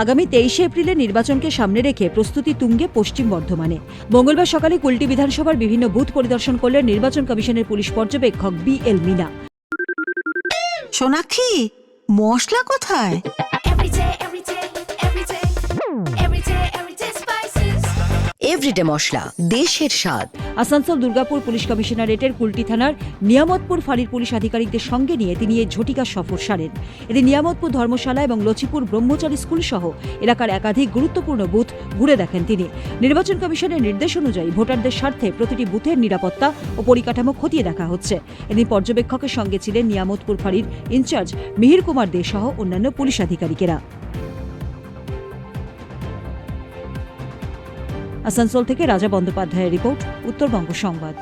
আগামী 23শে এপ্রিলের নির্বাচনকে সামনে রেখে প্রস্তুতি তুঙ্গে পশ্চিম বর্ধমানে। মঙ্গলবার সকালে কুলটি বিধানসভার বিভিন্ন বুথ পরিদর্শন করলেন নির্বাচন কমিশনের পুলিশ পর্যবেক্ষক BL মিনা। সোনাক্ষী, মশলা কোথায়? এভরিডে মশলা, দেশের স্বাদ। আসানসোল দুর্গাপুর পুলিশ কমিশনারেটের কুলটি থানার নিয়ামতপুর ফাঁড়ির পুলিশ আধিকারিকদের সঙ্গে নিয়ে তিনি এই ঝটিকা সফর সারেন। এদিন নিয়ামতপুর ধর্মশালা এবং লচিপুর ব্রহ্মচারী স্কুল সহ এলাকার একাধিক গুরুত্বপূর্ণ বুথ ঘুরে দেখেন তিনি। নির্বাচন কমিশনের নির্দেশ অনুযায়ী ভোটারদের স্বার্থে প্রতিটি বুথের নিরাপত্তা ও পরিকাঠামো খতিয়ে দেখা হচ্ছে। এদিন পর্যবেক্ষকের সঙ্গে ছিলেন নিয়ামতপুর ফাঁড়ির ইনচার্জ মিহির কুমার দে সহ অন্যান্য পুলিশ আধিকারিকেরা। আসানসোল থেকে রাজা বন্দ্যোপাধ্যায়ের রিপোর্ট, উত্তরবঙ্গ সংবাদ।